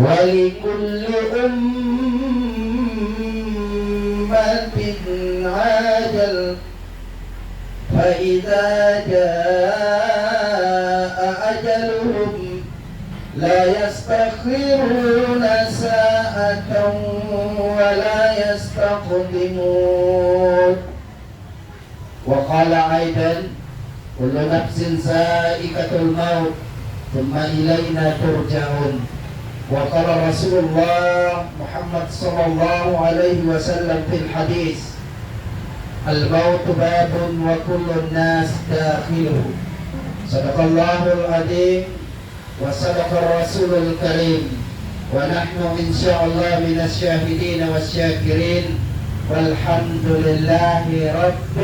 ولكل أمة عجل فإذا جاء أجلهم لا يستأخرون ساعة ولا يستقدمون. وقال أيضا كل نفس ذائقة الموت ثم إلينا ترجعون. وقال رسول الله محمد صلى الله عليه وسلم في الحديث الموت باب وكل الناس داخله. صدق الله العظيم وصدق الرسول الكريم ونحن إن شاء الله من الشاهدين والشاكرين والحمد لله رب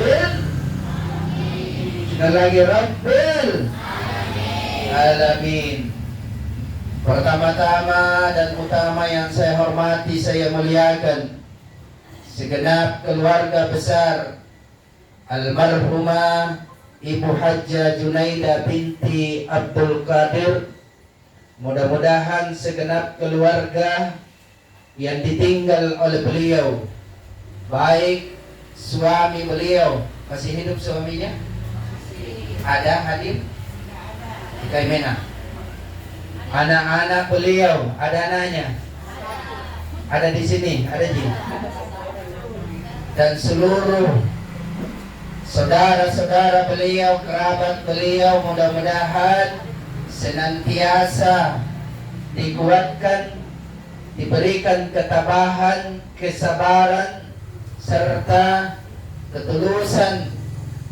alamin. Pertama-tama dan utama yang saya hormati, saya muliakan segenap keluarga besar almarhumah Ibu Hajjah Junaida binti Abdul Qadir. Mudah-mudahan segenap keluarga yang ditinggal oleh beliau, baik suami beliau, masih hidup suaminya? Ada hadir? Di Kaimena. Anak-anak beliau, ada anaknya? Ada di sini, ada di. Dan seluruh saudara-saudara beliau, kerabat beliau, mudah-mudahan senantiasa dikuatkan, diberikan ketabahan, kesabaran, serta ketulusan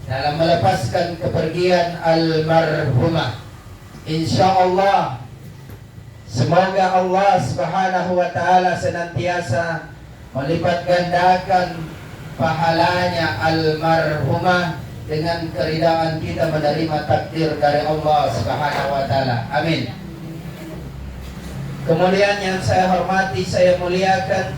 dalam melepaskan kepergian almarhumah. Insyaallah semoga Allah Subhanahu wa taala senantiasa melipat gandakan pahalanya almarhumah dengan keridaan kita menerima takdir dari Allah Subhanahu wa taala. Amin. Kemudian yang saya hormati, saya muliakan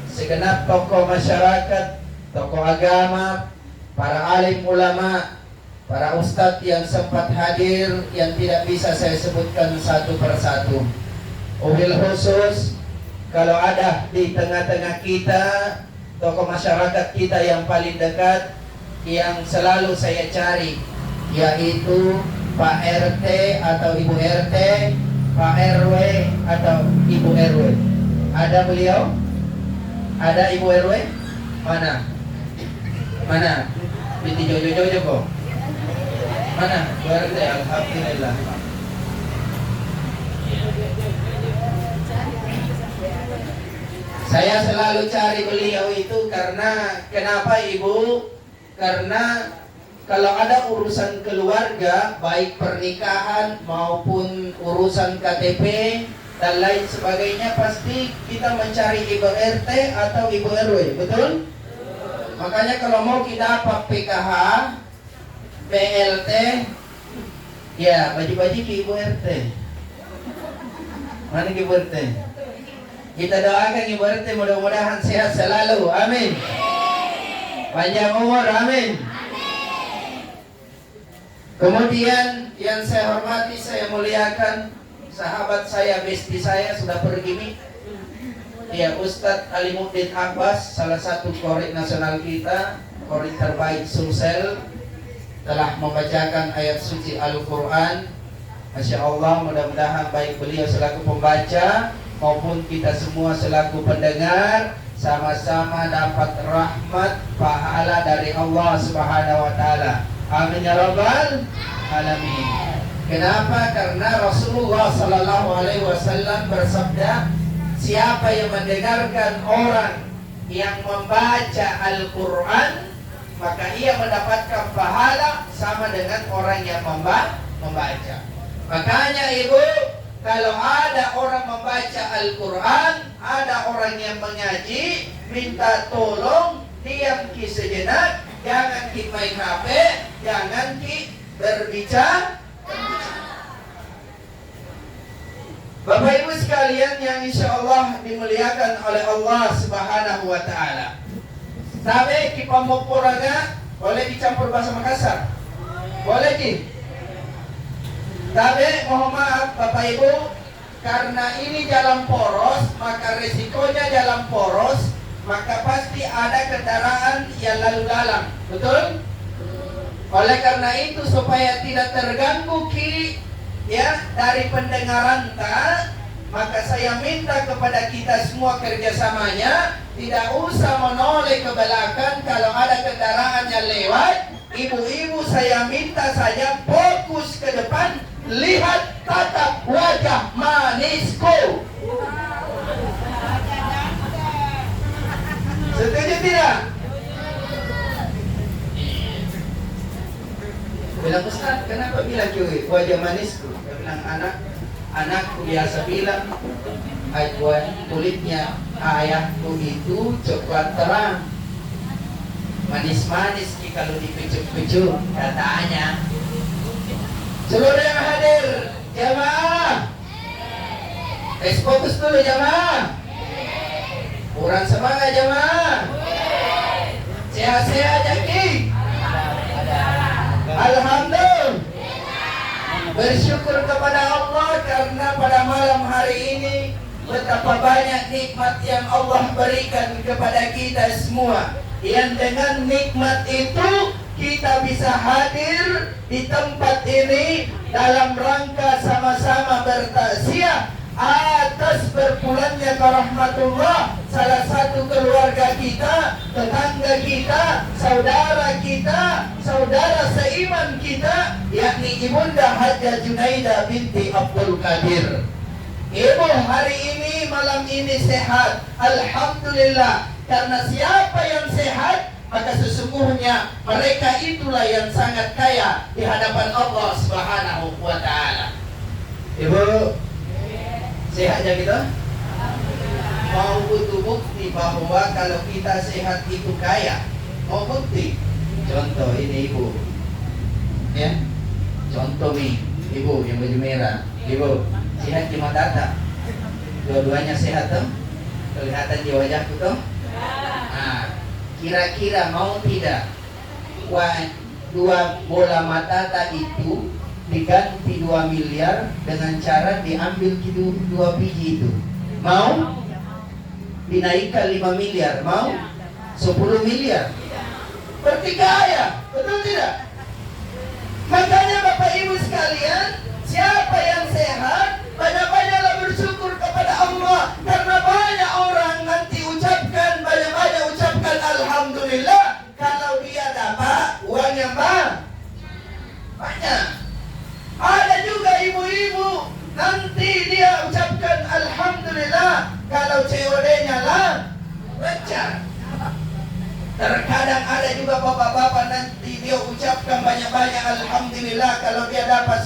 segenap tokoh masyarakat, tokoh agama, para alim ulama, para ustadz yang sempat hadir, yang tidak bisa saya sebutkan satu persatu. Wabil khusus, kalau ada di tengah-tengah kita tokoh masyarakat kita yang paling dekat, yang selalu saya cari, yaitu Pak RT atau Ibu RT, Pak RW atau Ibu RW. Ada beliau? Ada Ibu RW? Mana? Mana? Binti Jojo kok? Mana? Bu RT, alhamdulillah. Saya selalu cari beliau itu karena, kenapa Ibu? Karena kalau ada urusan keluarga, baik pernikahan maupun urusan KTP dan lain sebagainya, pasti kita mencari Ibu RT atau Ibu RW, betul? Makanya kalau mau kita apa PKH, PLT, ya baju-baju ke Ibu RT. Mana Ibu RT? Kita doakan Ibu RT mudah-mudahan sehat selalu, amin. Panjang umur, amin. Kemudian yang saya hormati, saya muliakan sahabat saya, besti saya, sudah pergi nih. Ya, Ustadz Alimuddin Abbas, salah satu qori nasional kita, qori terbaik Sulsel, telah membacakan ayat suci Al-Quran. Masya Allah, mudah-mudahan baik beliau selaku pembaca maupun kita semua selaku pendengar sama-sama dapat rahmat pahala dari Allah Subhanahu wa taala. Amin ya rabbal alamin. Kenapa? Karena Rasulullah sallallahu alaihi wasallam bersabda, siapa yang mendengarkan orang yang membaca Al-Quran, maka ia mendapatkan pahala sama dengan orang yang membaca. Makanya Ibu, kalau ada orang membaca Al-Quran, ada orang yang mengaji, minta tolong, diam ki sejenak, jangan ki main HP, jangan ki berbicara. Bapak Ibu sekalian yang insya Allah dimuliakan oleh Allah Subhanahu wa ta'ala, tabe ki pamopuraga boleh dicampur bahasa Makassar? Boleh ki? Tabe, mohon maaf Bapak Ibu, karena ini jalan poros, maka resikonya jalan poros, maka pasti ada kendaraan yang lalu lalang, betul? Oleh karena itu supaya tidak terganggu dari pendengaran maka saya minta kepada kita semua kerjasamanya, tidak usah menoleh ke belakang kalau ada kendaraan yang lewat. Ibu-ibu saya minta saja fokus ke depan, lihat tatap wajah manisku. Setuju tidak? Bilang, Ustaz, kenapa bilang cuy wajah manisku? Dia bilang, anakku biasa bilang kulitnya ayahku itu coklat terang, manis-manis kalau dipecut-pecut katanya. Seluruh yang hadir, jamaah, fokus dulu jamaah. Kurang semangat jamaah. Sehat-sehat Jaki. Alhamdulillah. Bersyukur kepada Allah karena pada malam hari ini betapa banyak nikmat yang Allah berikan kepada kita semua. Yang dengan nikmat itu kita bisa hadir di tempat ini dalam rangka sama-sama bertakziah atas berpulangnya ke rahmatullah salah satu keluarga kita, tetangga kita, saudara seiman kita, yakni Ibunda Hajjah Junaidah binti Abdul Qadir. Ibu hari ini, malam ini sehat, alhamdulillah. Karena siapa yang sehat, maka sesungguhnya mereka itulah yang sangat kaya di hadapan Allah Subhanahu wa Ta'ala. Ibu sehat aja kita? Mau butuh bukti bahwa kalau kita sehat itu kaya? Mau bukti? Contoh ini ibu, ya. Contoh nih, ibu yang baju merah, ibu sehat di mata, dua-duanya sehat tuh, kelihatan di wajahku tuh. Nah, kira-kira mau tidak dua bola mata itu diganti 2 miliar dengan cara diambil 2 biji itu? Mau? Dinaikkan 5 miliar, mau? 10 miliar? Berarti kaya, betul tidak? Makanya Bapak Ibu sekalian, siapa yang sehat, banyak-banyaklah bersyukur kepada Allah. Karena banyak orang nanti banyak-banyak ucapkan alhamdulillah kalau dia dapat uang yang banyak. Ada juga ibu-ibu nanti dia ucapkan alhamdulillah kalau COD-nya lancar. Terkadang ada juga bapak-bapak nanti dia ucapkan banyak-banyak alhamdulillah kalau dia dapat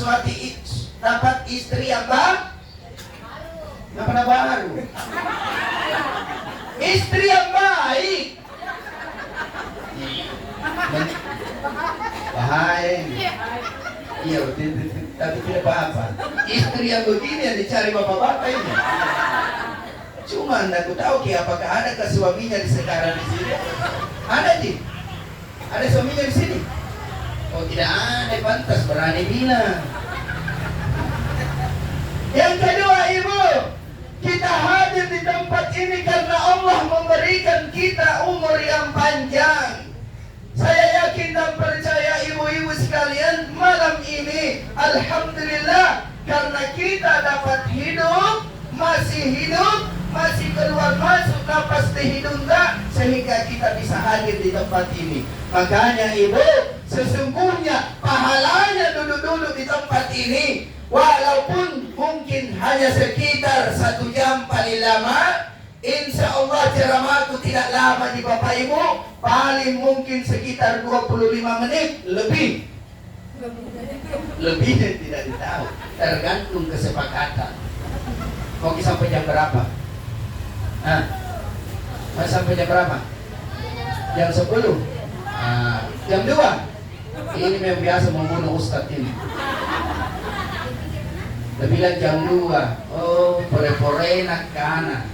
istri yang baru. Istri yang baik. Bahaya. Iya, tapi tidak apa-apa. Istri yang begini yang dicari bapak-bapak ini. Cuma aku tahu apakah ada ke suaminya di sekarang di sini? Ada sih. Ada suaminya di sini. Oh tidak ada, pantas berani bilang. Yang kedua ibu, kita hadir di tempat ini karena Allah memberikan kita umur yang panjang. Saya yakin dan percaya ibu-ibu sekalian, malam ini alhamdulillah karena kita dapat hidup, masih keluar masuk napas di hidung sehingga kita bisa hadir di tempat ini. Makanya ibu, sesungguhnya pahalanya duduk-duduk di tempat ini, walaupun mungkin hanya sekitar 1 jam paling lama, insya Allah ceramahku tidak lama di Bapak Ibu, paling mungkin sekitar 25 menit lebih tidak ditahu, tergantung kesepakatan. Mau sampai jam berapa? Mau sampai jam berapa? Jam 10? Jam 2? Ini memang biasa membunuh Ustadz ini. Dia bilang jam 2. Oh, pore-pore nak kana.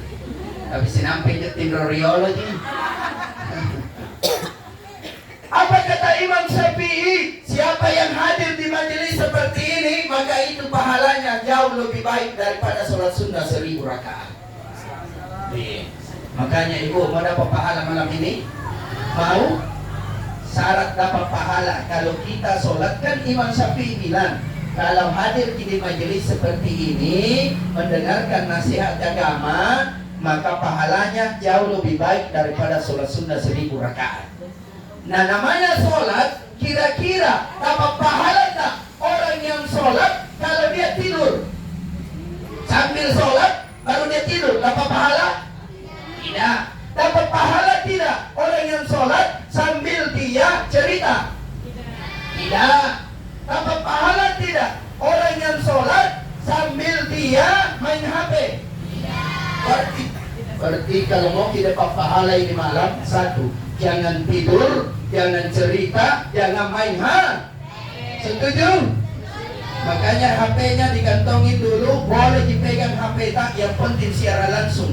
Tapi sinampai nyetim roriologi. Apa kata Imam Syafi'i? Siapa yang hadir di majelis seperti ini, maka itu pahalanya jauh lebih baik daripada sholat sunnah 1000 rakaat. Iya. Makanya ibu mau dapat pahala malam ini? Mau? Syarat dapat pahala kalau kita sholat, kan Imam Syafi'i bilang, kalau hadir di majelis seperti ini mendengarkan nasihat agama, maka pahalanya jauh lebih baik daripada sholat sunnah 1000 rakaat. Nah, namanya sholat, kira-kira dapat pahala tak orang yang sholat kalau dia tidur? Sambil sholat baru dia tidur, dapat pahala? Tidak. Dapat pahala tidak orang yang sholat sambil dia cerita? Tidak. Dapat pahala tidak orang yang sholat sambil dia main HP? Berarti kalau mau kita dapat pahala ini malam, satu, jangan tidur, jangan cerita, jangan main HP. Setuju? Makanya HP-nya dikantongin dulu, boleh dipegang HP tak, yang penting siaran langsung.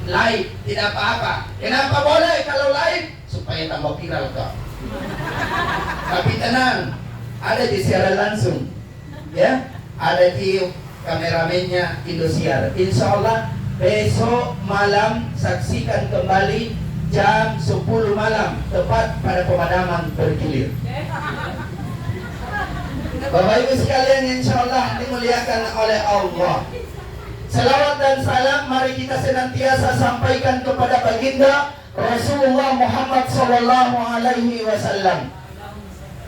Live, tidak apa-apa. Kenapa boleh kalau live? Supaya tambah viral kok. Tapi tenang, ada di siaran langsung, ya, ada di kameramennya Indosiar. Insya Allah besok malam saksikan kembali jam 10 malam, tepat pada pemadaman bergilir. Bapak Ibu sekalian, insya Allah dimuliakan oleh Allah. Salawat dan salam mari kita senantiasa sampaikan kepada baginda Rasulullah Muhammad sallallahu alaihi wasallam.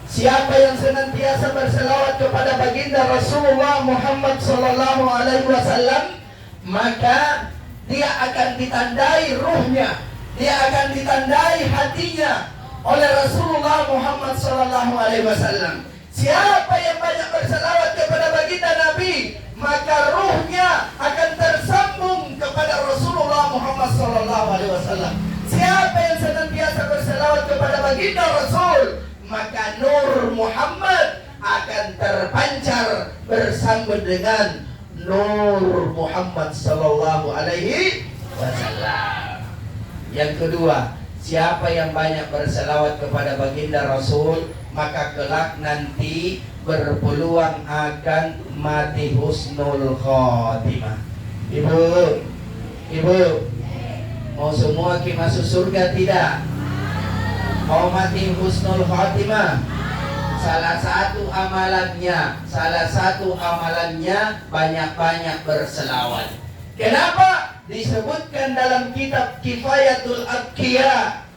Siapa yang senantiasa berselawat kepada baginda Rasulullah Muhammad sallallahu alaihi wasallam, maka dia akan ditandai ruhnya, dia akan ditandai hatinya oleh Rasulullah Muhammad sallallahu alaihi wasallam. Siapa yang banyak berselawat kepada baginda Nabi, maka ruhnya akan tersambung kepada Rasulullah Muhammad sallallahu alaihi wasallam. Siapa yang senantiasa berselawat kepada baginda Rasul, maka nur Muhammad akan terpancar bersama dengan nur Muhammad sallallahu alaihi wasallam. Yang kedua, siapa yang banyak berselawat kepada baginda Rasul, maka kelak nanti berpeluang akan mati husnul khotimah. Ibu, mau semua kita masuk surga tidak? Mau mati husnul khotimah? Salah satu amalannya banyak-banyak berselawat. Kenapa? Disebutkan dalam kitab Kifayatul Atqiya,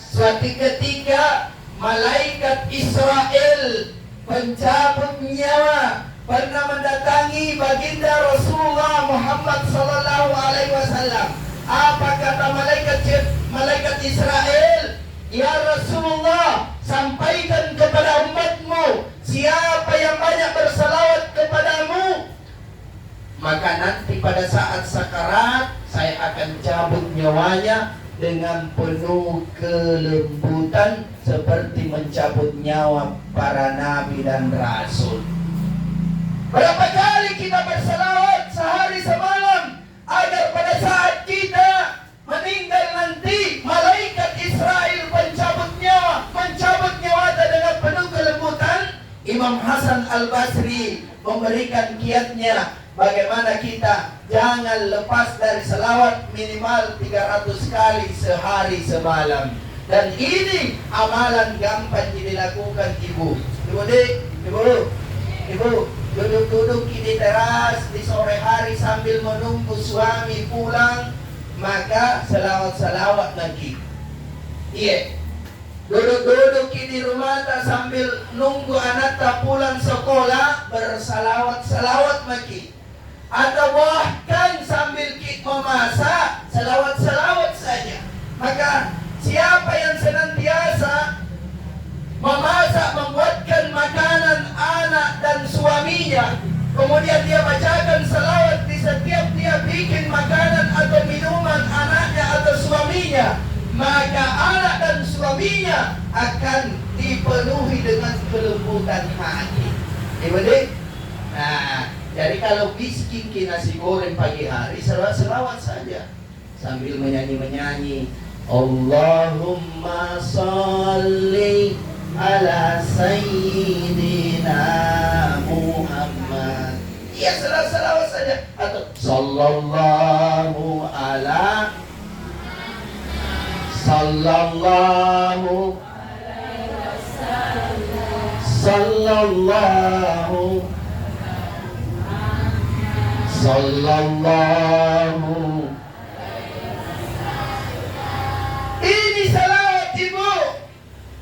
suatu ketika malaikat Israel pencabut nyawa pernah mendatangi baginda Rasulullah Muhammad sallallahu alaihi wasallam. Apa kata malaikat Israel? Ya Rasulullah, sampaikan kepada umatmu, siapa yang banyak bersalawat kepadamu, maka nanti pada saat sakarat saya akan cabut nyawanya dengan penuh kelembutan seperti mencabut nyawa para nabi dan rasul. Berapa kali kita berselawat sehari semalam agar pada saat kita meninggal nanti malaikat Israel mencabut nyawa dengan penuh kelembutan. Imam Hasan Al-Basri memberikan kiatnya bagaimana kita jangan lepas dari selawat minimal 300 kali sehari semalam. Dan ini amalan gampang dilakukan ibu. Ibu duduk di teras di sore hari sambil menunggu suami pulang, maka selawat lagi. Iya. Duduk di rumah sambil nunggu anak tak pulang sekolah, bersalawat lagi. Atau bahkan sambil memasak, selawat saja. Maka siapa yang senantiasa memasak, membuatkan makanan anak dan suaminya, kemudian dia bacakan selawat di setiap dia bikin makanan atau minuman anaknya atau suaminya, maka anak dan suaminya akan dipenuhi dengan kelembutan hati. Nah, jadi kalau bikin nasi goreng pagi hari, selawat saja sambil menyanyi. Allahumma salli ala sayyidina Muhammad. Ya, selawat saja. Atau sallallahu ala sallallahu sallallahu sallallahu. Ini salawat Ibu,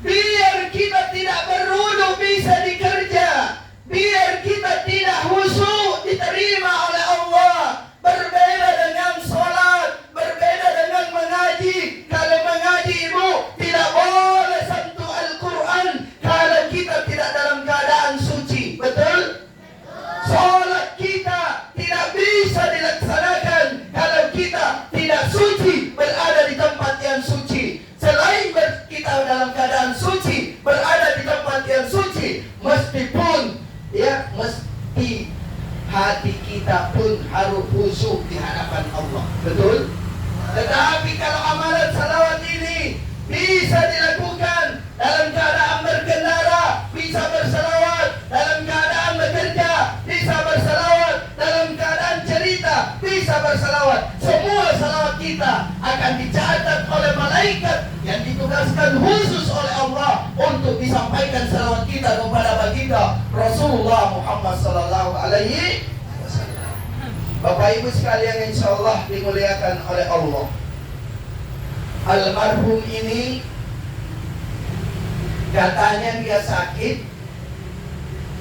biar kita tidak berwudu bisa dikerja, biar kita tidak khusyuk diterima oleh Allah. Berbeda dengan sholat, berbeda dengan mengaji. Kalau mengaji Ibu tidak boleh sentuh Al-Quran kalau kita tidak dalam keadaan suci. Betul? Sholat kita tidak bisa dilaksanakan kalau kita tidak suci, berada di tempat yang suci. Selain kita dalam keadaan suci, berada di tempat yang suci, meskipun mesti hati kita pun harus khusyuk di hadapan Allah. Betul? Tetapi kalau amalan salawat ini bisa dilakukan dalam keadaan berkendara, bisa bersalawat dalam keadaan bekerja, bisa bersalawat dalam keadaan cerita, bisa bersalawat. Semua salawat kita akan dicatat oleh malaikat yang ditugaskan khusus oleh Allah untuk disampaikan salawat kita kepada baginda Rasulullah Muhammad sallallahu alaihi wasallam. Bapak Ibu sekalian, insyaallah dimuliakan oleh Allah. Almarhum ini katanya dia sakit,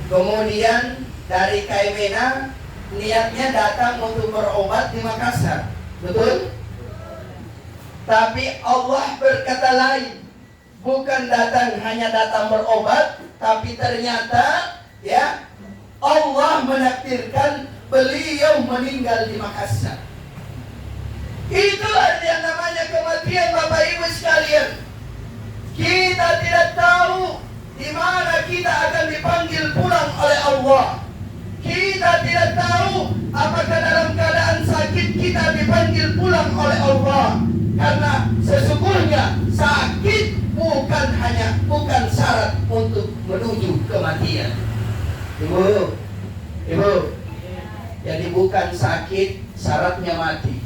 kemudian dari Kaimena niatnya datang untuk berobat di Makassar. Betul? Tapi Allah berkata lain. Bukan hanya datang berobat, tapi ternyata Allah menakdirkan beliau meninggal di Makassar. Itulah yang namanya kematian, Bapak Ibu sekalian. Kita tidak tahu di mana kita akan dipanggil pulang oleh Allah. Kita tidak tahu apakah dalam keadaan sakit kita dipanggil pulang oleh Allah. Karena sesungguhnya sakit bukan syarat untuk menuju kematian. Ibu, jadi bukan sakit syaratnya mati.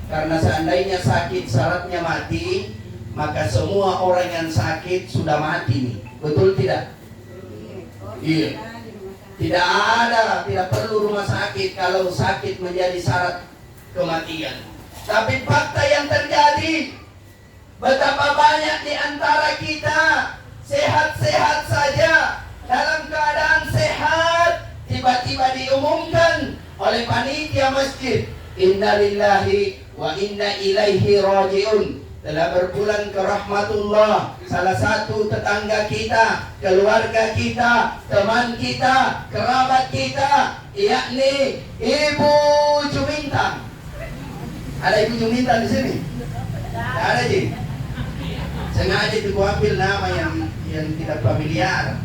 Karena seandainya sakit syaratnya mati, maka semua orang yang sakit sudah mati nih. Betul tidak? Iya. Tidak perlu rumah sakit kalau sakit menjadi syarat kematian. Tapi fakta yang terjadi, betapa banyak di antara kita sehat-sehat saja, dalam keadaan sehat, tiba-tiba diumumkan oleh panitia masjid, inna lillahi wa inna ilaihi raji'un, telah berpulang ke rahmatullah salah satu tetangga kita, keluarga kita, teman kita, kerabat kita, yakni Ibu Jumintang. Ada Ibu Jumintang di sini? Tidak ada, Ji. Sengaja itu ambil nama yang tidak familiar.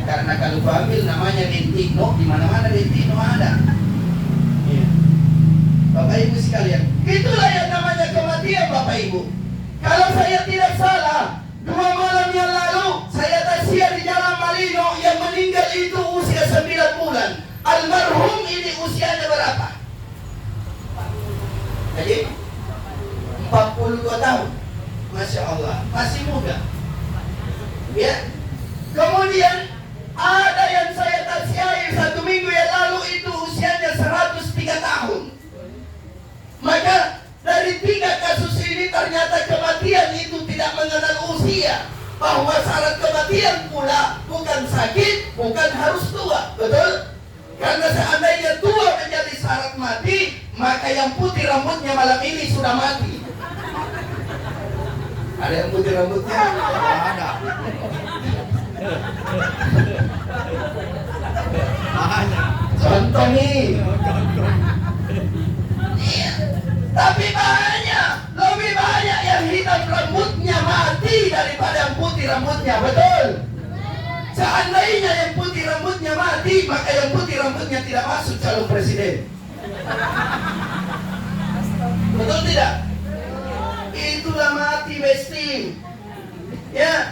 Karena kalau ambil namanya Dentino, di mana-mana Dentino ada. Bapak Ibu sekalian, itulah yang namanya kematian, Bapak Ibu. Kalau saya tidak salah, 2 malam yang lalu saya taziah di Jalan Malino, yang meninggal itu usia 9 bulan. Almarhum ini usianya berapa? Jadi 42 tahun. Masya Allah, masih muda. Ya. Kemudian ada yang saya taziahi 1 minggu yang lalu itu usianya 103 tahun. Maka dari 3 kasus ini ternyata kematian itu tidak mengenal usia. Bahwa syarat kematian pula bukan sakit, bukan harus tua. Betul? Karena seandainya tua menjadi syarat mati, maka yang putih rambutnya malam ini sudah mati. Ada yang putih rambutnya? Ada. Contoh nih. Tapi lebih banyak yang hitam rambutnya mati daripada yang putih rambutnya. Betul? Seandainya yang putih rambutnya mati, maka yang putih rambutnya tidak masuk calon presiden. Betul tidak? Itulah mati, Besti. Ya,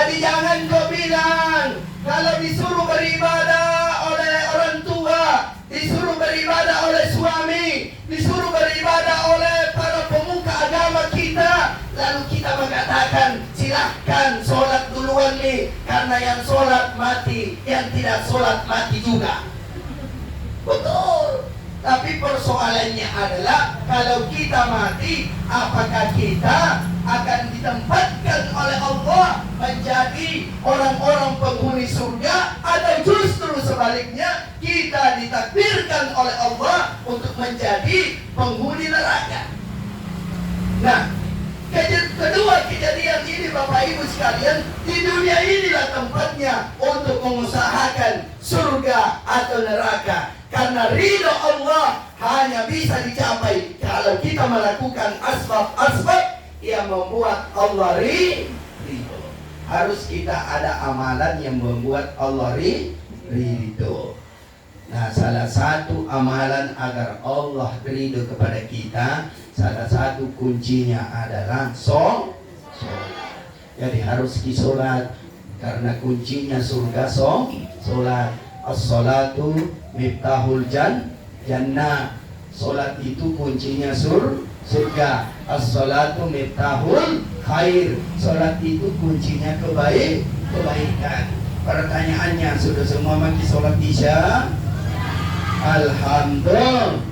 Jadi jangan kau bilang kalau disuruh beribadah oleh orang tua, disuruh beribadah oleh suami, disuruh beribadah oleh para pemuka agama kita, lalu kita mengatakan silahkan sholat duluan nih, karena yang sholat mati, yang tidak sholat mati juga. Betul. Tapi persoalannya adalah kalau kita mati, apakah kita akan ditempatkan oleh Allah menjadi orang-orang penghuni surga, atau justru sebaliknya kita ditakdirkan oleh Allah untuk menjadi penghuni neraka. Nah, kedua kejadian ini Bapak Ibu sekalian, di dunia inilah tempatnya untuk mengusahakan surga atau neraka. Karena ridho Allah hanya bisa dicapai kalau kita melakukan asbab-asbab yang membuat Allah ridho. Harus kita ada amalan yang membuat Allah ridho. Nah, salah satu amalan agar Allah ridho kepada kita, salah satu kuncinya adalah sholat. Jadi harus disolat, karena kuncinya surga sholat. As-salatu miftahul jannah. Solat itu kuncinya surga. As-salatu miftahul khair. Solat itu kuncinya kebaikan. Pertanyaannya, sudah semua mati solat isya? Alhamdulillah.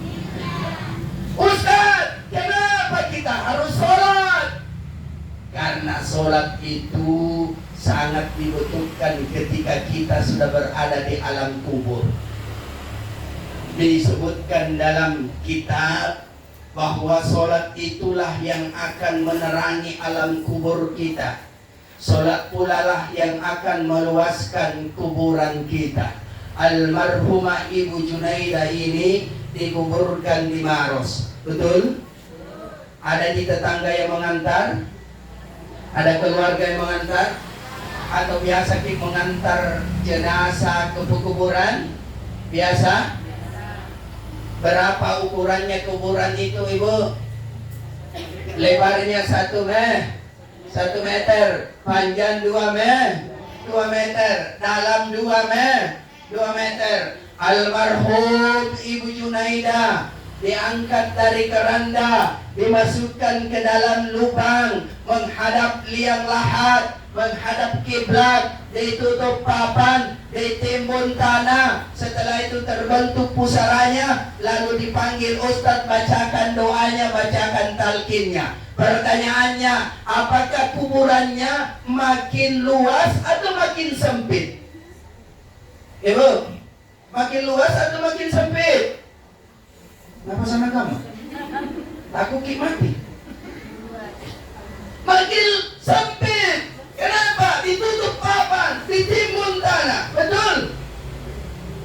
Ustaz, kenapa kita harus solat? Karena solat itu sangat dibutuhkan ketika kita sudah berada di alam kubur. Disebutkan dalam kitab bahwa solat itulah yang akan menerangi alam kubur kita. Solat pula lah yang akan meluaskan kuburan kita. Almarhumah Ibu Junaidah ini dikuburkan di Maros. Betul? Ada di tetangga yang mengantar? Ada keluarga yang mengantar? Atau biasa kita mengantar jenazah ke kuburan? Biasa? Berapa ukurannya kuburan itu, Ibu? Lebarnya 1 meter, panjang 2 meter, dalam 2 meter. Almarhum Ibu Junaidah diangkat dari keranda, dimasukkan ke dalam lubang, menghadap liang lahat, menghadap kiblat, ditutup papan, ditimbun tanah. Setelah itu terbentuk pusaranya, lalu dipanggil ustadz, bacakan doanya, bacakan talqinnya. Pertanyaannya, apakah kuburannya makin luas atau makin sempit? Ibu, makin luas atau makin sempit? Kenapa sama kamu? Takut mati. Makin sempit. Kenapa? Ditutup papan, ditimbun tanah. Betul?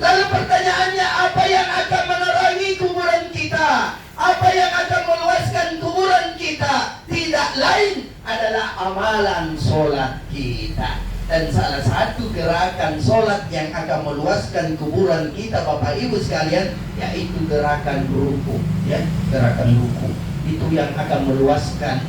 Lalu pertanyaannya, apa yang akan menerangi kuburan kita? Apa yang akan meluaskan kuburan kita? Tidak lain adalah amalan sholat kita. Dan salah satu gerakan sholat yang akan meluaskan kuburan kita, Bapak Ibu sekalian, yaitu gerakan ruku. Ya, gerakan ruku. Itu yang akan meluaskan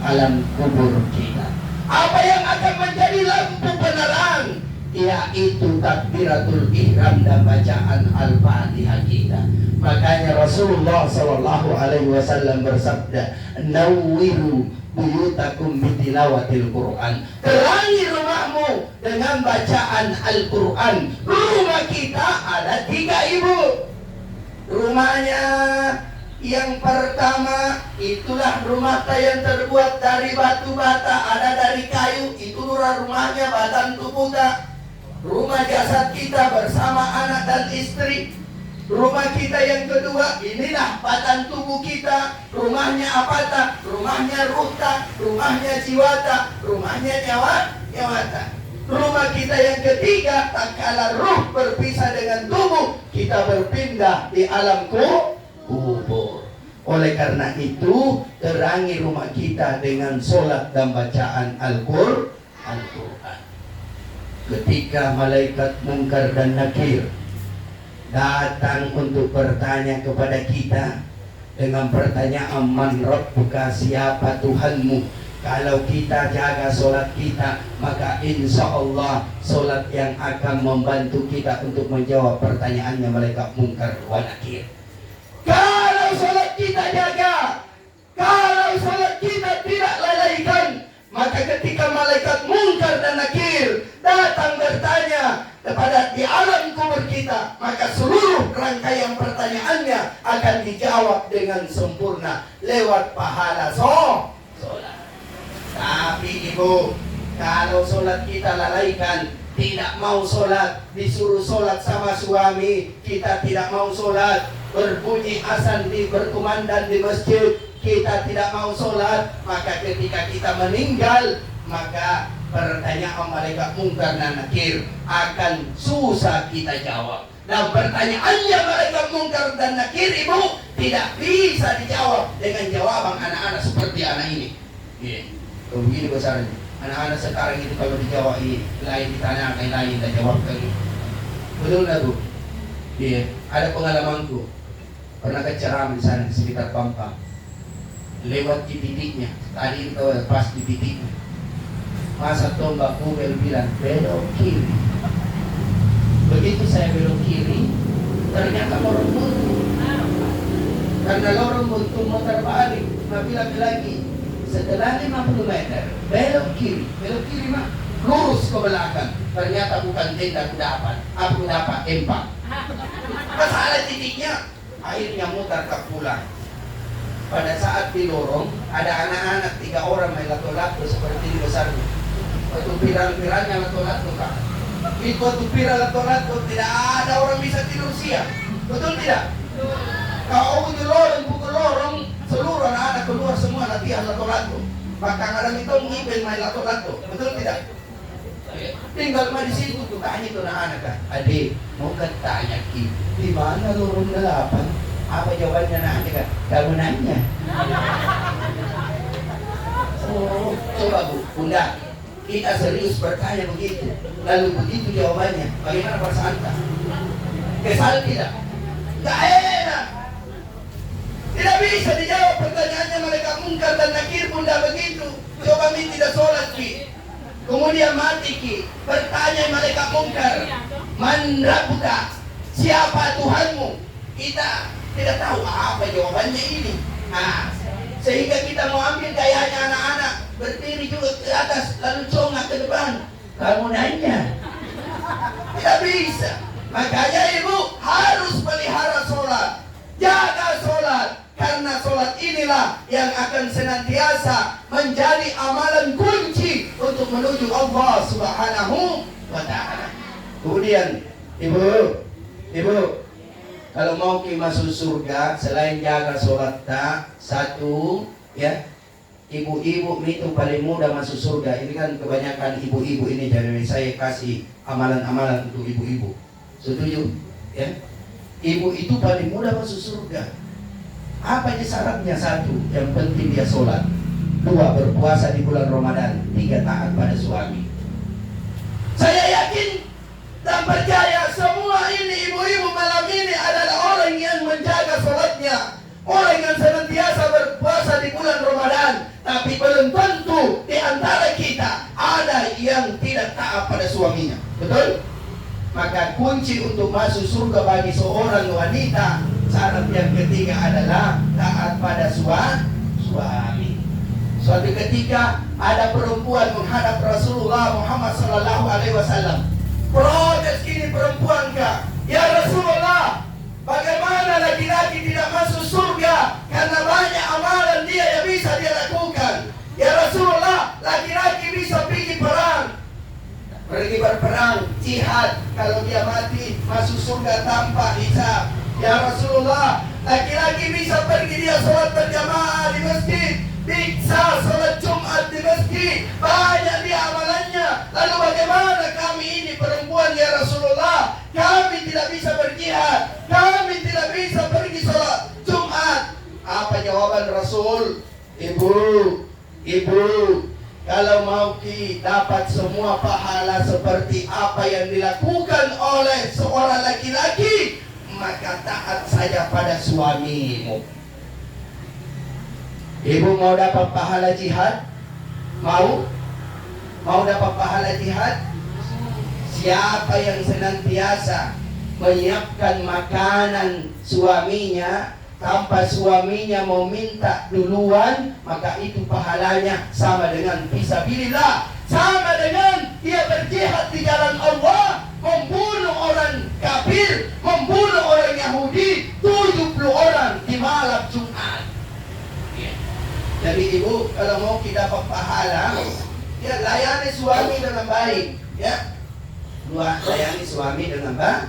alam kubur kita. Apa yang akan menjadi lampu penerang? Yaitu takbiratul ihram dan bacaan al-fatihah kita. Makanya Rasulullah SAW bersabda, "Nawwiru buyutakum bitilawatil Quran." Terangi rumahmu dengan bacaan Al-Quran. Rumah kita ada 3, Ibu. Rumahnya yang pertama, itulah rumah yang terbuat dari batu bata, ada dari kayu. Itu rumahnya Batan Tuputa. Rumah jasad kita bersama anak dan istri. Rumah kita yang kedua, inilah batan tubuh kita. Rumahnya Apata, rumahnya Ruhta, rumahnya Jiwata, rumahnya Nyawata. Rumah kita yang ketiga, tak kala ruh berpisah dengan tubuh, kita berpindah di alam kubur. Oleh karena itu, terangi rumah kita dengan sholat dan bacaan Al-Quran. Ketika malaikat Munkar dan Nakir datang untuk bertanya kepada kita dengan pertanyaan, "Man Rabbuka?" siapa Tuhanmu? Kalau kita jaga solat kita, maka insya Allah solat yang akan membantu kita untuk menjawab pertanyaannya malaikat mungkar wa nakir. Kalau solat kita jaga, kalau solat kita tidak lalaikan, maka ketika malaikat mungkar dan nakir datang bertanya kepada di alam kubur kita, maka seluruh rangkaian pertanyaannya akan dijawab dengan sempurna lewat pahala solat. Tapi ibu, kalau solat kita lalaikan, tidak mau solat, disuruh solat sama suami, kita tidak mau solat, berbunyi azan berkumandang di masjid, kita tidak mau solat, maka ketika kita meninggal, maka pertanyaan malaikat mungkar dan nakir akan susah kita jawab. Nah, pertanyaannya malaikat mungkar dan nakir, ibu, tidak bisa dijawab dengan jawaban anak-anak seperti anak ini. Begini besarnya. Anak-anak sekarang itu kalau dijawab lain, ditanya lain, dan jawab lagi. Betul nggak Bu? Iya. Ada pengalamanku. Pernah ke ceramah di sana di sekitar Pampang. Lewat di titiknya. Tadi itu pas di titiknya. Masa tombak Google bilang belok kiri. Begitu saya belok kiri, ternyata lorong buntu. Karena lorong buntu motor balik, nah bilang lagi setelah 50 meter belok kiri mah lurus ke belakang. Ternyata bukan tenda aku dapat empat. Masalah titiknya, akhirnya mutar ke pulang. Pada saat di lorong ada anak-anak 3 orang main lato-lato seperti ini besarnya. Waktu pirang-pirangnya lato-lato kak. Waktu pirang lato-lato tidak ada orang bisa tidur siang. Betul tidak? Kalau di lorong pukul lorong, seluruh anak-anak keluar semua latihan lato-lato. Maka kadang itu ngibel main lato-lato. Betul tidak? Tinggal di situ tuh tanya tuh anak-anak kan. Adik, mau tanya Ki, di mana lorong 8? Apa jawabannya nanti kan? Kamu nanya. Oh, coba Bu, Bunda, kita serius bertanya begitu. Lalu begitu jawabannya. Bagaimana perasaan Anda? Kesal tidak? Gak enak. Tidak bisa dijawab pertanyaannya malaikat mungkar dan nakir. Bunda begitu. Coba min tidak sholat Ki. Kemudian mati Ki. Bertanya malaikat mungkar, Man rabbuka? Siapa Tuhanmu? Kita tidak tahu apa jawabannya ini. Nah, sehingga kita mau ambil gayanya anak-anak, berdiri juga ke atas lalu congak ke depan. Kamu nanya. Tidak bisa. Makanya ibu harus pelihara sholat, jaga sholat, karena sholat inilah yang akan senantiasa menjadi amalan kunci untuk menuju Allah Subhanahu wa Ta'ala. Kemudian ibu, kalau mau masuk surga, selain jaga sholat tak, satu, ya, ibu-ibu itu paling mudah masuk surga. Ini kan kebanyakan ibu-ibu ini, jadi saya kasih amalan-amalan untuk ibu-ibu. Setuju? Ya, ibu itu paling mudah masuk surga. Apa aja syaratnya? Satu, yang penting dia sholat. 2, berpuasa di bulan Ramadan. 3, taat pada suami. Saya yakin dan percaya semua ini ibu-ibu malam ini adalah orang yang menjaga sholatnya, orang yang senantiasa berpuasa di bulan Ramadan. Tapi belum tentu di antara kita ada yang tidak taat pada suaminya. Betul? Maka kunci untuk masuk surga bagi seorang wanita, syarat yang ketiga adalah taat pada suami. Suatu ketika ada perempuan menghadap Rasulullah Muhammad SAW. Protes ini perempuan kak, ya Rasulullah, bagaimana laki-laki tidak masuk surga karena banyak amalan dia yang bisa dia lakukan. Ya Rasulullah, laki-laki bisa pergi berperang, jihad, kalau dia mati masuk surga tanpa hisab. Ya Rasulullah, laki-laki bisa pergi dia sholat berjamaah di masjid, bisa sholat Jumat di masjid, banyak dia amalannya. Lalu bagaimana kami ini perempuan ya Rasulullah? Kami tidak bisa berjihad, kami tidak bisa pergi sholat Jumat. Apa jawaban Rasul? Ibu, kalau mau dapat semua pahala seperti apa yang dilakukan oleh seorang laki-laki, maka taat saja pada suamimu. Ibu mau dapat pahala jihad? Mau? Mau dapat pahala jihad? Siapa yang senantiasa menyiapkan makanan suaminya tanpa suaminya mau minta duluan, maka itu pahalanya sama dengan fisabilillah, sama dengan dia berjihad di jalan Allah, membunuh orang kafir, membunuh orang Yahudi 70 orang di malam Jumat. Jadi ibu, kalau mau kita dapat pahala, ya layani suami dengan baik, ya. Layani suami dengan baik.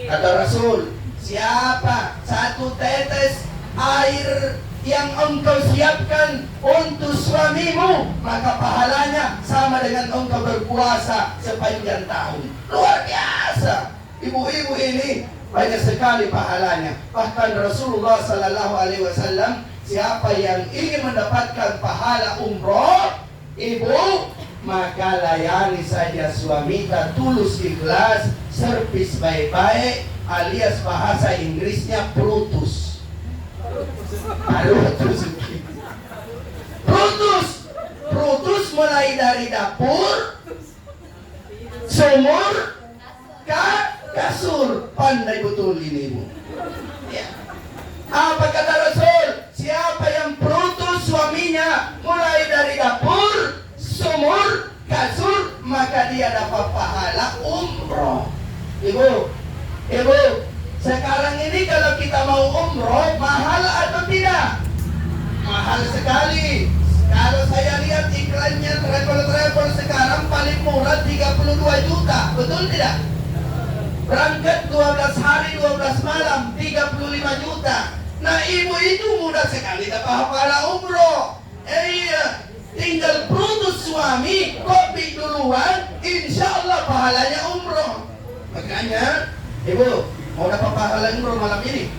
Kata Rasul, siapa satu tetes air yang engkau siapkan untuk suamimu, maka pahalanya sama dengan engkau berpuasa sepanjang tahun. Luar biasa. Ibu-ibu ini banyak sekali pahalanya. Bahkan Rasulullah sallallahu alaihi wasallam, siapa yang ingin mendapatkan pahala umroh, ibu, maka layani saja suami, tulus ikhlas, servis baik-baik, alias bahasa Inggrisnya Brutus. Brutus mulai dari dapur, sumur, kasur. Pandai betul ini, ibu. Ya. Apa kata Rasul? Siapa yang Brutus suaminya mulai dari dapur, sumur, kasur, maka dia dapat pahala umroh. Ibu, sekarang ini kalau kita mau umroh, mahal atau tidak? Mahal sekali. Kalau saya lihat iklannya travel sekarang paling murah 32 juta, betul tidak? Berangkat 12 hari 12 malam 35 juta. Nah, ibu itu mudah sekali dapat pahala umroh. Iya, tinggal putus suami, kopi duluan, insya Allah pahalanya umroh. Makanya, ibu mau dapat pahala umroh malam ini?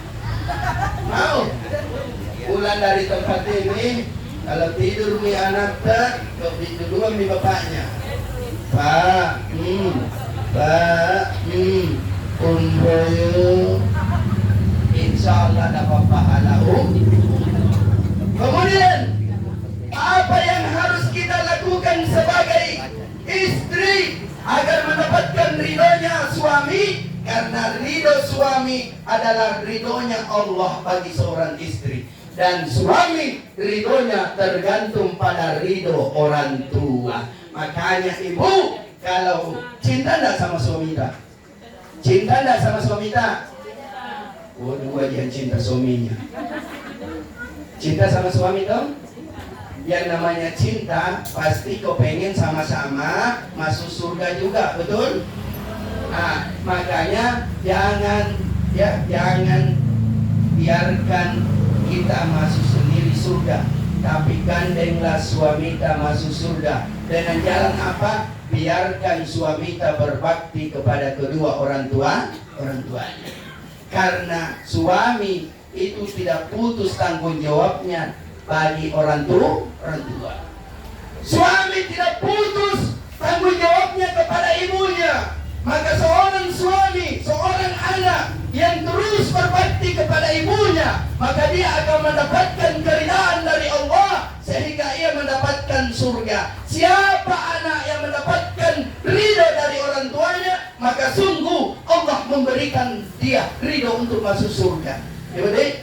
Mau? Pulang dari tempat ini, kalau tidur mi anak tak, kopi duluan mi bapaknya. Pak, umroh, insya Allah dapat pahala umroh. Kemudian, apa yang harus kita lakukan sebagai istri agar mendapatkan ridhonya suami? Karena ridho suami adalah ridhonya Allah bagi seorang istri, dan suami ridhonya tergantung pada ridho orang tua. Makanya ibu, kalau cinta enggak sama suami tak? Cinta enggak sama suami tak? Oh, dua yang cinta suaminya. Cinta sama suami dong? Yang namanya cinta pasti kau pengen sama-sama masuk surga juga, betul? Nah, makanya jangan biarkan kita masuk sendiri surga, tapi gandenglah suami kita masuk surga. Dengan jalan apa? Biarkan suami kita berbakti kepada kedua orang tuanya. Karena suami itu tidak putus tanggung jawabnya bagi orang tua. Suami tidak putus tanggung jawabnya kepada ibunya. Maka seorang suami, seorang anak yang terus berbakti kepada ibunya, maka dia akan mendapatkan keridhaan dari Allah sehingga ia mendapatkan surga. Siapa anak yang mendapatkan ridho dari orang tuanya, maka sungguh Allah memberikan dia ridho untuk masuk surga. Jadi,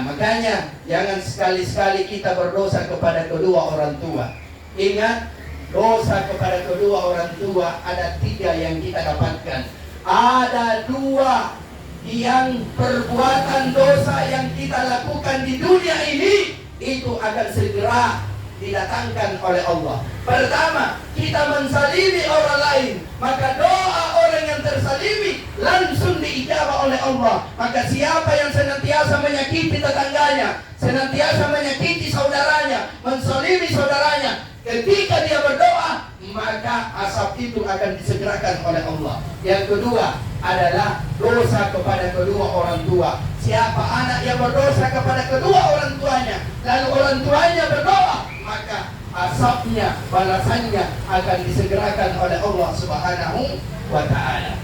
makanya jangan sekali-sekali kita berdosa kepada kedua orang tua. Ingat, dosa kepada kedua orang tua ada 3 yang kita dapatkan. Ada 2 yang perbuatan dosa yang kita lakukan di dunia ini, itu akan segera didatangkan oleh Allah. Pertama, kita mensalimi orang lain, maka doa orang yang tersalimi langsung diijabah oleh Allah. Maka siapa yang senantiasa menyakiti tetangganya, senantiasa menyakiti saudaranya, mensalimi saudaranya, ketika dia berdoa, maka asap itu akan disegerakan oleh Allah. Yang kedua adalah dosa kepada kedua orang tua. Siapa anak yang berdosa kepada kedua orang tuanya, lalu orang tuanya berdoa, maka asapnya, balasannya akan disegerakan oleh Allah Subhanahu wa ta'ala.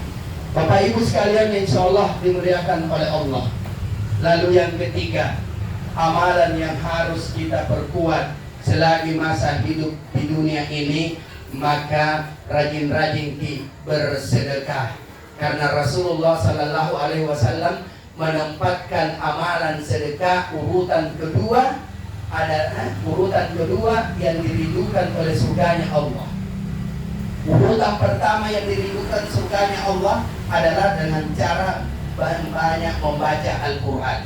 Bapak Ibu sekalian, insya Allah dimuliakan oleh Allah. Lalu yang ketiga, amalan yang harus kita perkuat selagi masa hidup di dunia ini, maka rajin-rajin bersedekah. Karena Rasulullah Sallallahu Alaihi Wasallam menempatkan amalan sedekah urutan kedua yang dirindukan oleh surganya Allah. Urutan pertama yang dirindukan surganya Allah adalah dengan cara banyak membaca Al-Quran.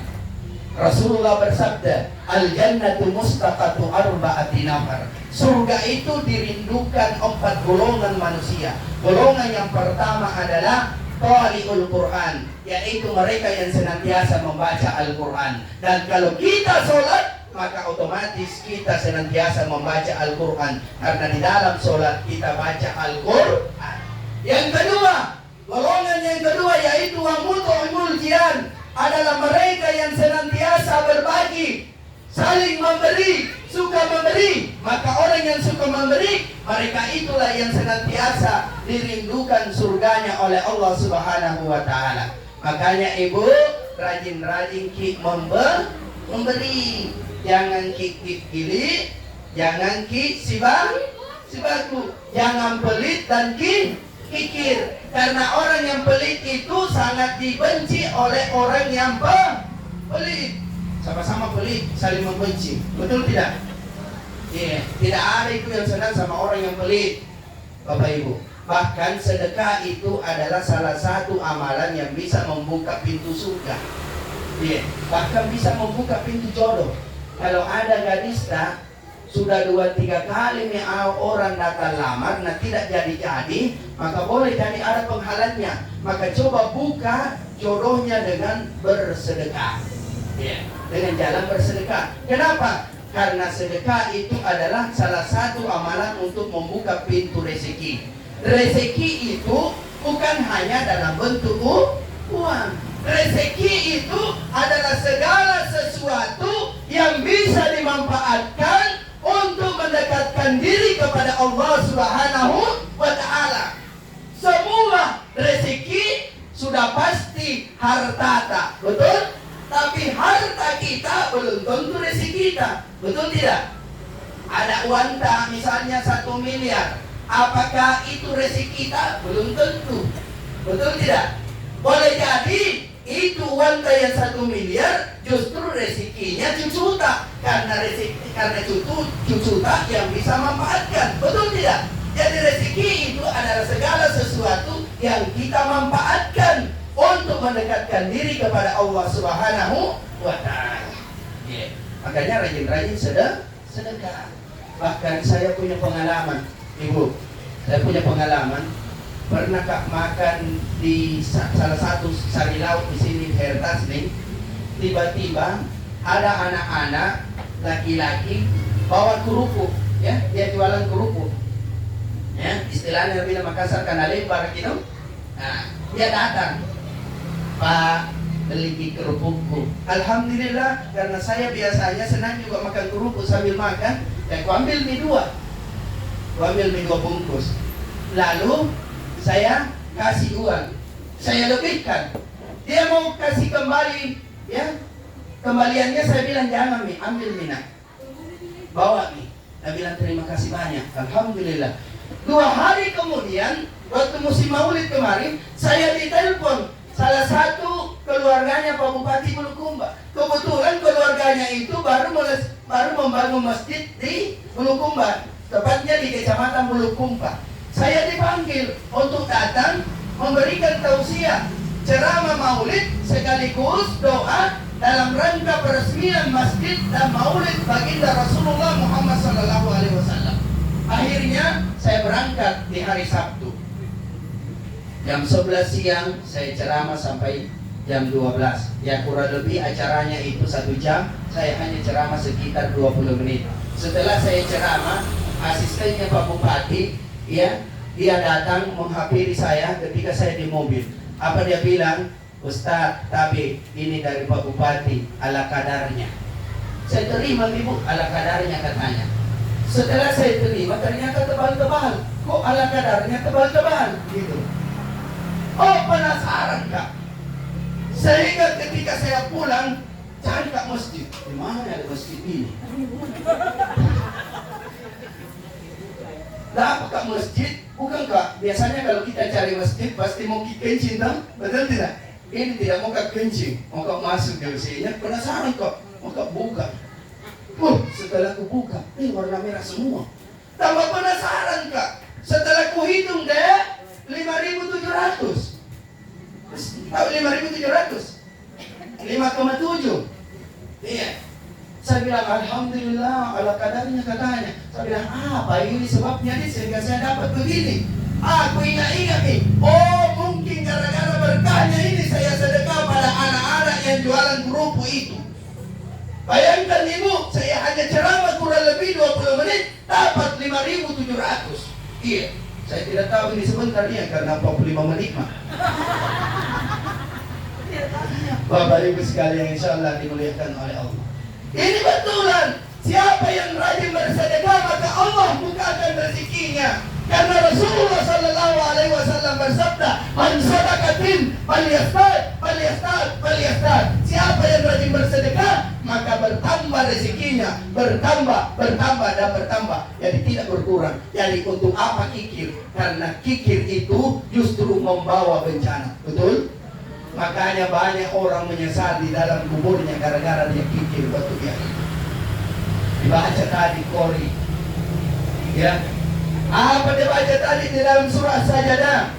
Rasulullah bersabda, Al-jannatu mustaqatu arba'ati nafar. Surga itu dirindukan 4 golongan manusia. Golongan yang pertama adalah qari'ul Quran, yaitu mereka yang senantiasa membaca Al-Quran. Dan kalau kita sholat, maka otomatis kita senantiasa membaca Al-Quran, karena di dalam sholat kita baca Al-Quran. Yang kedua, golongan yang kedua yaitu wamutu'imul jiran, adalah mereka yang senantiasa berbagi, saling memberi, suka memberi. Maka orang yang suka memberi, mereka itulah yang senantiasa dirindukan surganya oleh Allah Subhanahu wa Ta'ala. Makanya ibu rajin-rajin memberi. Jangan kikili, jangan sibaku, jangan pelit dan kikir. Karena orang yang pelit itu sangat dibenci oleh orang yang pelit. Sama-sama pelit, saling membenci. Betul tidak? Iya, tidak ada itu yang senang sama orang yang pelit, Bapak Ibu. Bahkan sedekah itu adalah salah satu amalan yang bisa membuka pintu surga. Iya, bahkan bisa membuka pintu jodoh. Kalau ada gadis sudah 2-3 kali orang datang lamar, tidak jadi, maka boleh jadi ada penghalangnya. Maka coba buka jodohnya dengan bersedekah. Ya, dengan jalan bersedekah. Kenapa? Karena sedekah itu adalah salah satu amalan untuk membuka pintu rezeki. Rezeki itu bukan hanya dalam bentuk uang. Rezeki itu adalah segala sesuatu yang bisa dimanfaatkan untuk mendekatkan diri kepada Allah Subhanahu wa Ta'ala. Semua rezeki sudah pasti harta, betul? Tapi harta kita belum tentu rezeki kita, betul tidak? Ada uang misalnya 1 miliar, apakah itu rezeki kita? Belum tentu, betul tidak? Boleh jadi itu uang yang 1 miliar justru rezekinya cucuta, karena cucuta yang bisa manfaatkan, betul tidak? Jadi rezeki itu adalah segala sesuatu yang kita manfaatkan untuk mendekatkan diri kepada Allah Subhanahu wa Ta'ala. Makanya rajin-rajin sedekah. Bahkan saya punya pengalaman, Ibu. Saya punya pengalaman. Pernah makan di salah satu sari laut di sini Hertas nih. Tiba-tiba ada anak-anak laki-laki bawa kerupuk, ya, dia jualan kerupuk. Ya, istilahnya bila Makassar kana lebar gitu. Nah, dia datang, Pak, beli kerupukku. Alhamdulillah, karena saya biasanya senang juga makan kerupuk sambil makan, ya aku ambil mie 2. Aku ambil mie 2 bungkus. Lalu saya kasih uang, saya lebihkan. Dia mau kasih kembali, ya. Kembaliannya saya bilang jangan Mi, ambil Mina, bawa Mi. Saya bilang terima kasih banyak, alhamdulillah. 2 hari kemudian, waktu musim Maulid kemarin, saya ditelepon salah satu keluarganya Pak Bupati Bulukumba. Kebetulan keluarganya itu baru membangun masjid di Bulukumba, tepatnya di Kecamatan Bulukumba. Saya dipanggil untuk datang memberikan tausiah, ceramah Maulid sekaligus doa dalam rangka peresmian masjid dan Maulid baginda Rasulullah Muhammad SAW. Akhirnya saya berangkat di hari Sabtu. Jam 11 siang saya ceramah sampai jam 12. Ya kurang lebih acaranya itu 1 jam. Saya hanya ceramah sekitar 20 menit. Setelah saya ceramah, asistennya Pak Bupati, ya, dia datang menghampiri saya ketika saya di mobil. Apa dia bilang? Ustaz, tapi ini dari Pak Bupati, ala kadarnya. Saya terima Ibu, ala kadarnya katanya. Setelah saya terima, ternyata tebal-tebal. Kok ala kadarnya tebal-tebal? Gitu. Oh, penasaran Kak. Sehingga ketika saya pulang, cari Kak masjid. Di mana ada masjid ini? Lah ke masjid, bukankah biasanya kalau kita cari masjid pasti mau kencing, betul tidak? Ini tidak mau kencing, mau masuk ke WC-nya, penasaran kok, mau buka. Setelah ku buka, ini warna merah semua. Tambah penasaran kak, setelah ku hitung deh, 5.700. Tahu 5.700? 5,7. Iya. Saya bilang alhamdulillah ala kadarnya katanya. Saya bilang apa ini sebabnya nih sehingga saya dapat begini. Aku ingat-ingat nih. Oh mungkin gara-gara berkahnya ini saya sedekah pada anak-anak yang jualan kerupuk itu. Bayangkan ibu, saya hanya ceramah kurang lebih 20 menit dapat 5.700. Iya. Saya tidak tahu ini sebentar ya karena 45 menit mah. Bapak Ibu sekalian insya Allah dimuliakan oleh Allah. Ini betulan. Siapa yang rajin bersedekah maka Allah bukakan rezekinya. Karena Rasulullah Sallallahu Alaihi Wasallam bersabda, "Man sadaqatin falyastad." Siapa yang rajin bersedekah maka bertambah rezekinya, bertambah dan bertambah. Jadi tidak berkurang. Jadi untuk apa kikir? Karena kikir itu justru membawa bencana. Betul? Makanya banyak orang menyesal di dalam kuburnya gara-gara dia kikir batu dia. Dibaca tadi Qori. Ya. Apa dia baca tadi di dalam surah Sajadah?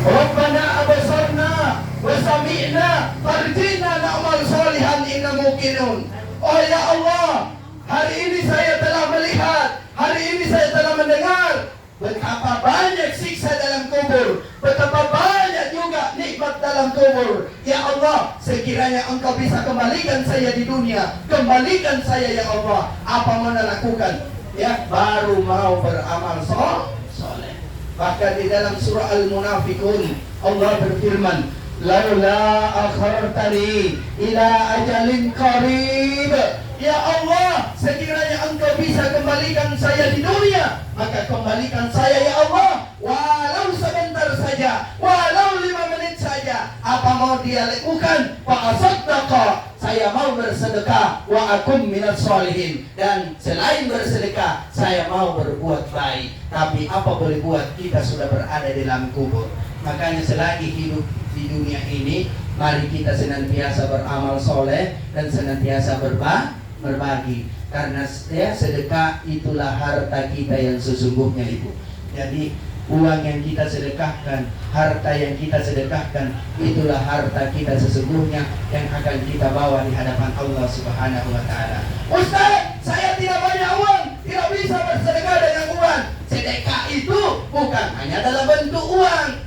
Rabbana abasarna wa sami'na farjina na'mal salihan inna muqinun. Oh ya Allah, hari ini saya telah melihat, hari ini saya telah mendengar betapa banyak siksa dalam kubur, betapa banyak juga nikmat dalam kubur. Ya Allah, sekiranya Engkau bisa kembalikan saya di dunia, kembalikan saya ya Allah. Apa mau lakukan? Ya, baru mau beramal soleh. Bahkan di dalam surah Al-Munafiqun Allah berfirman, "Laula akhartani ila ajalin qarib." Ya Allah, sekiranya Engkau bisa kembalikan saya di dunia, maka kembalikan saya ya Allah, walau sebentar saja, walau 5 menit saja. Apa mau dia lakukan? Fa'asaddaqa, saya mau bersedekah, wa akum minas sholihin, dan selain bersedekah saya mau berbuat baik. Tapi apa boleh buat, kita sudah berada di dalam kubur. Makanya selagi hidup di dunia ini, mari kita senantiasa beramal soleh dan senantiasa berbagi. Karena ya, sedekah itulah harta kita yang sesungguhnya itu. Jadi uang yang kita sedekahkan, harta yang kita sedekahkan, itulah harta kita sesungguhnya yang akan kita bawa di hadapan Allah Subhanahu wa Ta'ala. Ustaz, saya tidak banyak uang, tidak bisa bersedekah dengan uang. Sedekah itu bukan hanya dalam bentuk uang.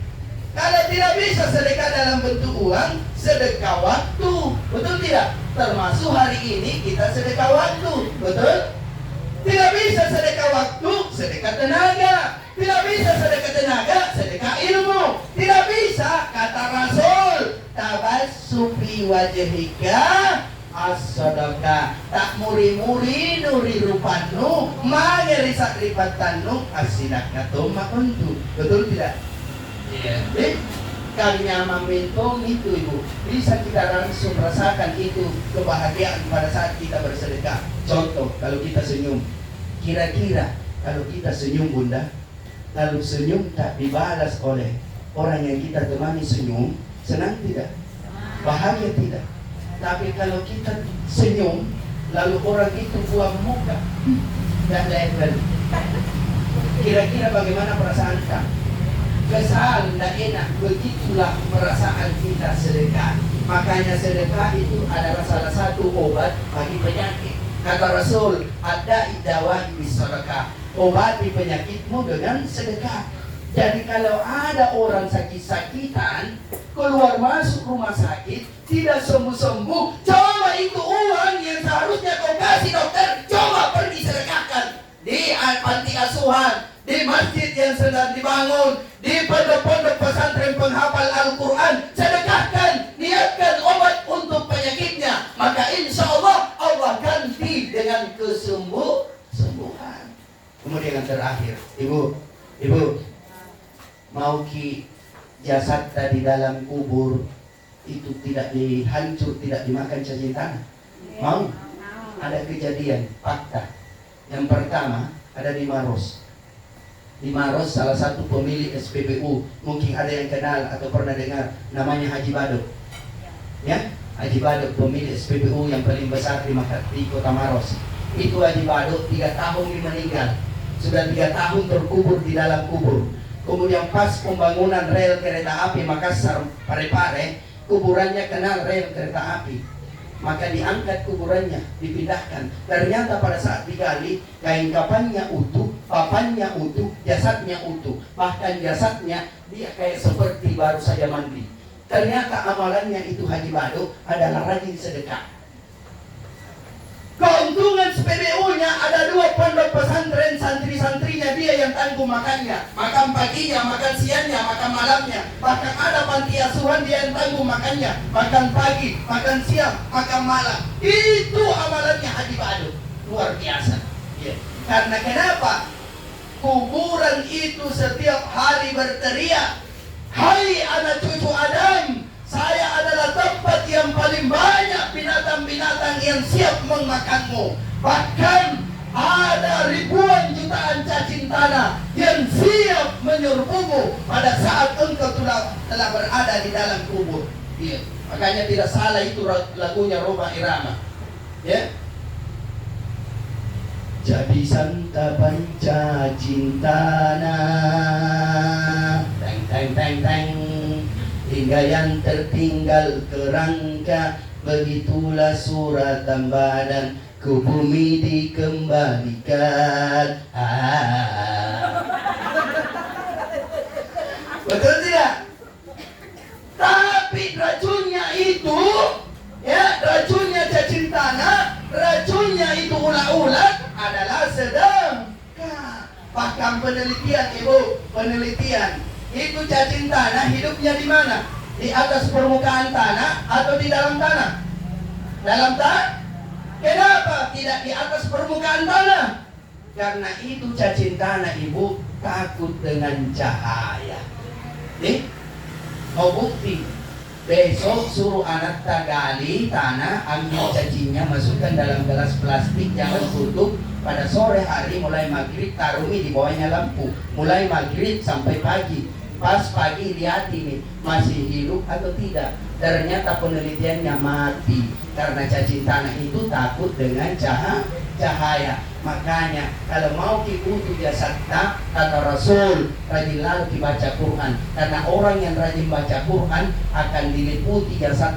Kalau tidak bisa sedekah dalam bentuk uang, sedekah waktu, betul tidak? Termasuk hari ini kita sedekah waktu, betul? Tidak bisa sedekah waktu, sedekah tenaga. Tidak bisa sedekah tenaga, sedekah ilmu. Tidak bisa, kata Rasul, tabassum fi wajhika as-sadaqah. Tak muri-muri nuri rupanu, magerisak ripatannu as-sidaqatu makuntu. Betul tidak? Iya. Kalinya memintum itu ibu, bisa kita langsung rasakan itu kebahagiaan pada saat kita bersedekah. Contoh, kalau kita senyum, kira-kira kalau kita senyum bunda, lalu senyum tak dibalas oleh orang yang kita temani senyum, senang tidak? Bahagia tidak? Tapi kalau kita senyum, lalu orang itu buang muka dan lain-lain, kira-kira bagaimana perasaan kita? Kesal, tidak enak. Begitulah perasaan kita sedekah. Makanya sedekah itu adalah salah satu obat bagi penyakit. Kata Rasul, ada idawah bisadaqah, obati penyakitmu dengan sedekah. Jadi kalau ada orang sakit-sakitan, keluar masuk rumah sakit, tidak sembuh-sembuh, coba itu uang yang seharusnya kau kasih dokter, coba pergi sedekahkan di panti asuhan, di masjid yang sedang dibangun, di pondok-pondok pesantren penghafal Al-Quran. Sedekahkan, niatkan obat untuk penyakitnya, maka insya Allah Allah ganti dengan kesembuhan. Kemudian yang terakhir, ibu, mau ki jasad tadi dalam kubur itu tidak dihancur, tidak dimakan cacing tanah? Mau? Ada kejadian fakta Yang pertama ada di Maros. Di Maros salah satu pemilik SPBU, mungkin ada yang kenal atau pernah dengar, namanya Haji Badut. Ya, Haji Badut pemilik SPBU yang paling besar di Kota Maros. Itu Haji Badut 3 tahun dia meninggal. Sudah 3 tahun terkubur di dalam kubur. Kemudian pas pembangunan rel kereta api Makassar Parepare, kuburannya kenal rel kereta api. Maka diangkat kuburannya, dipindahkan. Ternyata pada saat digali, kain kafannya utuh, papannya utuh, jasadnya utuh. Bahkan jasadnya dia kayak seperti baru saja mandi. Ternyata amalannya itu Haji Badut adalah rajin sedekah. Keuntungan SPBU-nya ada 2 pondok pesantren, santri-santrinya dia yang tanggung makannya. Makan paginya, makan siangnya, makan malamnya. Bahkan ada panti asuhan dia yang tanggung makannya. Makan pagi, makan siang, makan malam. Itu amalannya Haji Badut. Luar biasa. Ya. Karena kenapa? Kuburan itu setiap hari berteriak, "Hai anak cucu Adam, saya adalah tempat yang paling banyak binatang-binatang yang siap memakanmu." Bahkan ada ribuan jutaan cacing tanah yang siap menyerbumu pada saat engkau telah berada di dalam kubur. Ya. Makanya tidak salah itu lagunya Roma Irama. Ya. Jadi santapan cacing tanah, teng teng teng teng, hingga yang tertinggal kerangka. Begitulah suratan badan ke bumi dikembalikan. Betul tidak? Tapi racunnya itu, ya, racunnya cacing tanah, racunnya itu ulat-ulat adalah sedang. Bahkan penelitian, Ibu, penelitian itu cacing tanah hidupnya di mana? Di atas permukaan tanah atau di dalam tanah? Dalam tanah. Kenapa tidak di atas permukaan tanah? Karena itu cacing tanah, Ibu, takut dengan cahaya. Mau bukti? Besok suruh anak gali tanah, ambil cacingnya, masukkan dalam gelas plastik, jangan tutup. Pada sore hari mulai maghrib taruh di bawahnya lampu, mulai maghrib sampai pagi. Pas pagi lihat ini masih hidup atau tidak. Ternyata penelitiannya mati karena cacing tanah itu takut dengan cahaya. Makanya kalau mau diutuh jasadnya, kata Rasul, rajinlah dibaca Quran. Karena orang yang rajin baca Quran akan diliputi jasad